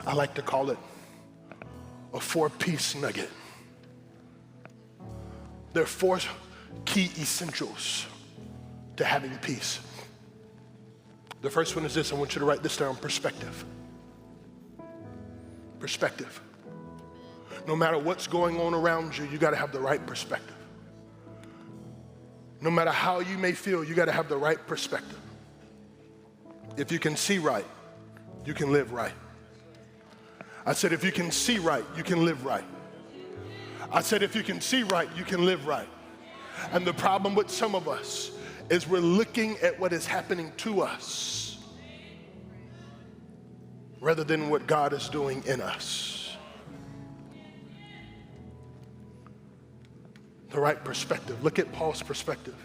I like to call it a four-piece nugget. There are four key essentials to having peace. The first one is this. I want you to write this down. Perspective. Perspective. No matter what's going on around you, you got to have the right perspective. No matter how you may feel, you got to have the right perspective. If you can see right, you can live right. I said, if you can see right, you can live right. I said, if you can see right, you can live right. And the problem with some of us is we're looking at what is happening to us rather than what God is doing in us. The right perspective. Look at Paul's perspective.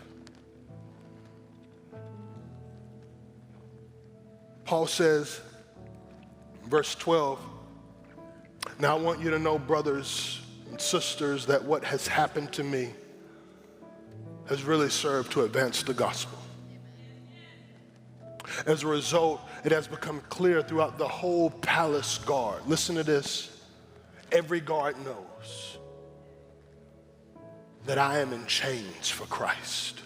Paul says, verse 12, now I want you to know, brothers and sisters, that what has happened to me has really served to advance the gospel. As a result, it has become clear throughout the whole palace guard. Listen to this. Every guard knows that I am in chains for Christ.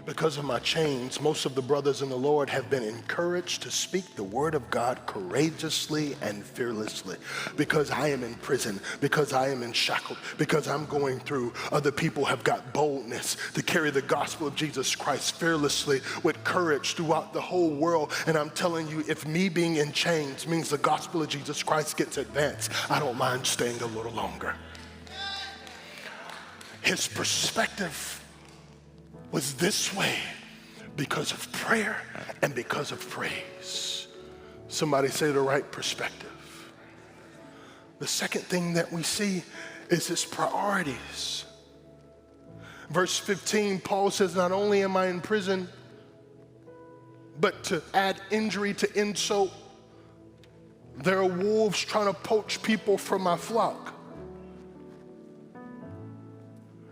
Because of my chains, most of the brothers in the Lord have been encouraged to speak the word of God courageously and fearlessly. Because I am in prison, because I am in shackled, because I'm going through, other people have got boldness to carry the gospel of Jesus Christ fearlessly with courage throughout the whole world. And I'm telling you, if me being in chains means the gospel of Jesus Christ gets advanced, I don't mind staying a little longer. His perspective was this way because of prayer and because of praise. Somebody say the right perspective. The second thing that we see is his priorities. Verse 15, Paul says, not only am I in prison, but to add injury to insult, there are wolves trying to poach people from my flock.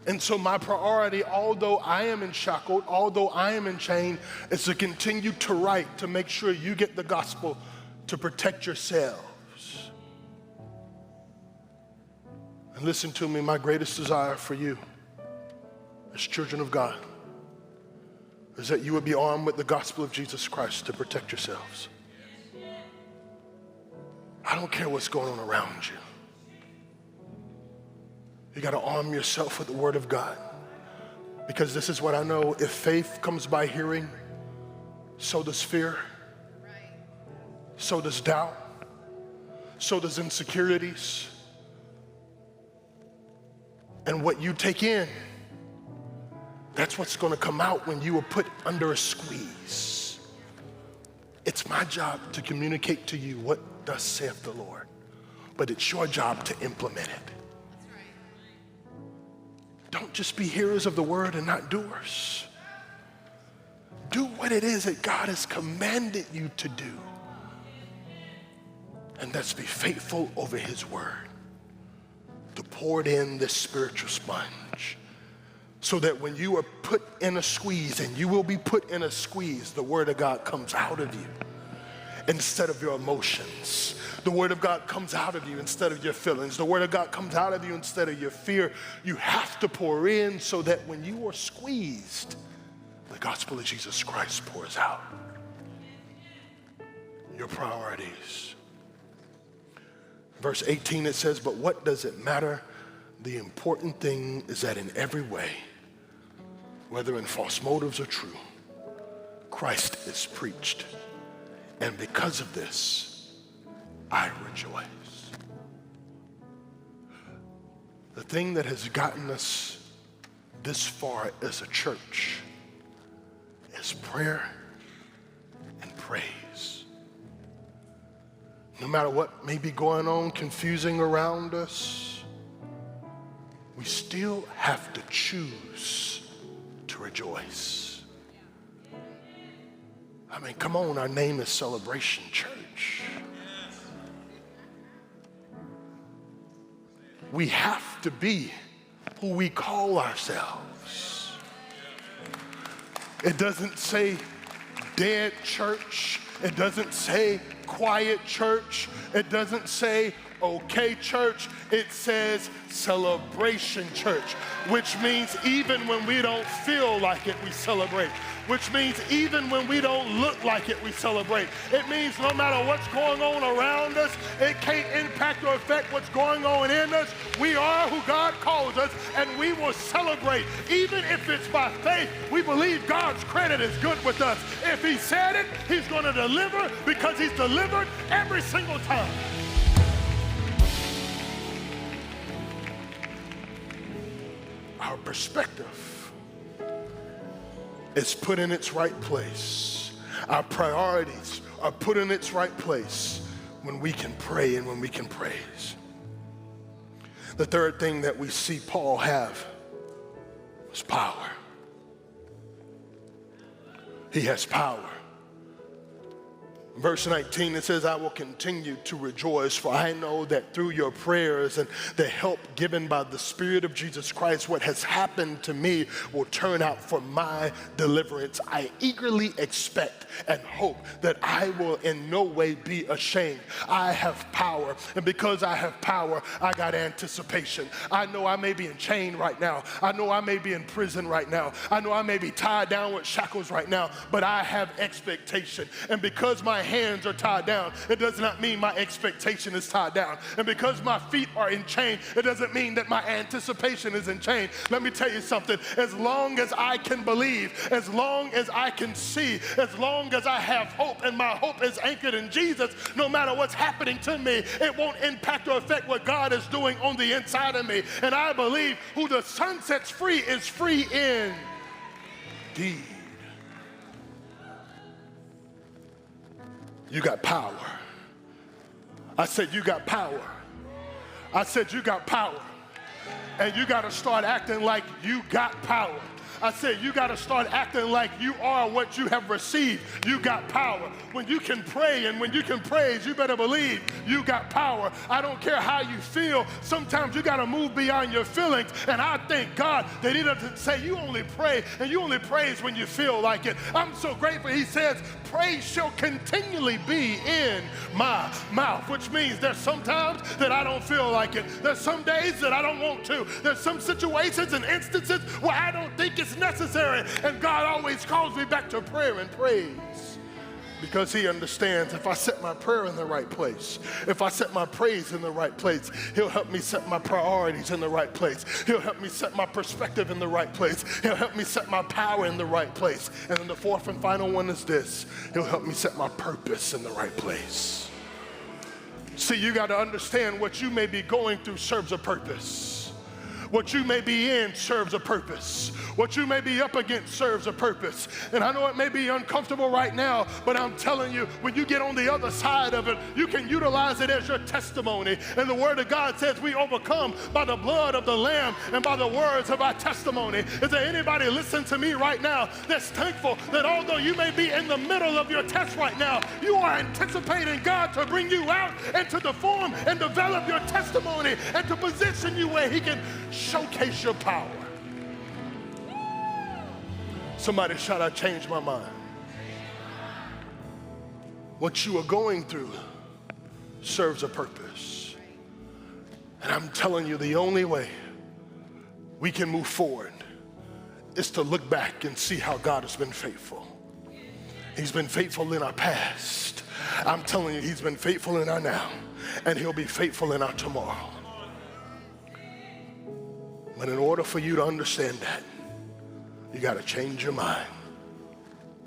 And so my priority, although I am in shackled, although I am in chain, is to continue to write, to make sure you get the gospel, to protect yourselves. And listen to me, my greatest desire for you as children of God is that you would be armed with the gospel of Jesus Christ to protect yourselves. I don't care what's going on around you. You got to arm yourself with the word of God. Because this is what I know. If faith comes by hearing, so does fear. So does doubt. So does insecurities. And what you take in, that's what's going to come out when you are put under a squeeze. It's my job to communicate to you what thus saith the Lord. But it's your job to implement it. Don't just be hearers of the word and not doers. Do what it is that God has commanded you to do. And let's be faithful over his word. To pour it in this spiritual sponge. So that when you are put in a squeeze, and you will be put in a squeeze, the word of God comes out of you instead of your emotions. The word of God comes out of you instead of your feelings. The word of God comes out of you instead of your fear. You have to pour in so that when you are squeezed, the gospel of Jesus Christ pours out. Your priorities. Verse 18, it says, but what does it matter? The important thing is that in every way, whether in false motives or true, Christ is preached. And because of this, I rejoice. The thing that has gotten us this far as a church is prayer and praise. No matter what may be going on, confusing around us, we still have to choose to rejoice. I mean, come on, our name is Celebration Church. We have to be who we call ourselves. It doesn't say dead church. It doesn't say quiet church. It doesn't say okay church. It says celebration church, which means even when we don't feel like it, we celebrate. Which means even when we don't look like it, we celebrate. It means no matter what's going on around us, it can't impact or affect what's going on in us. We are who God calls us, and we will celebrate. Even if it's by faith, we believe God's credit is good with us. If he said it, he's going to deliver, because he's delivered every single time. Our perspective is put in its right place. Our priorities are put in its right place when we can pray and when we can praise. The third thing that we see Paul have was power. He has power. Verse 19, it says, I will continue to rejoice, for I know that through your prayers and the help given by the Spirit of Jesus Christ, what has happened to me will turn out for my deliverance. I eagerly expect and hope that I will in no way be ashamed. I have power, and because I have power, I got anticipation. I know I may be in chain right now. I know I may be in prison right now. I know I may be tied down with shackles right now, but I have expectation. And because my hands are tied down, it does not mean my expectation is tied down. And because my feet are in chain, it doesn't mean that my anticipation is in chain. Let me tell you something. As long as I can believe, as long as I can see, as long as I have hope and my hope is anchored in Jesus, no matter what's happening to me, it won't impact or affect what God is doing on the inside of me. And I believe who the Son sets free is free indeed. You got power. I said you got power. I said you got power. And you got to start acting like you got power. I said you got to start acting like you are what you have received. You got power. When you can pray and when you can praise, you better believe you got power. I don't care how you feel. Sometimes you got to move beyond your feelings. And I thank God that he doesn't say you only pray and you only praise when you feel like it. I'm so grateful. He says, praise shall continually be in my mouth, which means there's sometimes that I don't feel like it. There's some days that I don't want to. There's some situations and instances where I don't think it's necessary. And God always calls me back to prayer and praise, because he understands if I set my prayer in the right place, if I set my praise in the right place, he'll help me set my priorities in the right place. He'll help me set my perspective in the right place. He'll help me set my power in the right place. And then the fourth and final one is this: he'll help me set my purpose in the right place. See, you got to understand what you may be going through serves a purpose. What you may be in serves a purpose. What you may be up against serves a purpose. And I know it may be uncomfortable right now, but I'm telling you, when you get on the other side of it, you can utilize it as your testimony. And the Word of God says we overcome by the blood of the Lamb and by the words of our testimony. Is there anybody listening to me right now that's thankful that although you may be in the middle of your test right now, you are anticipating God to bring you out and to form and develop your testimony and to position you where he can showcase your power? Somebody shout, I changed my mind. What you are going through serves a purpose. And I'm telling you, the only way we can move forward is to look back and see how God has been faithful. He's been faithful in our past. I'm telling you, he's been faithful in our now, and he'll be faithful in our tomorrow. But in order for you to understand that, you got to change your mind.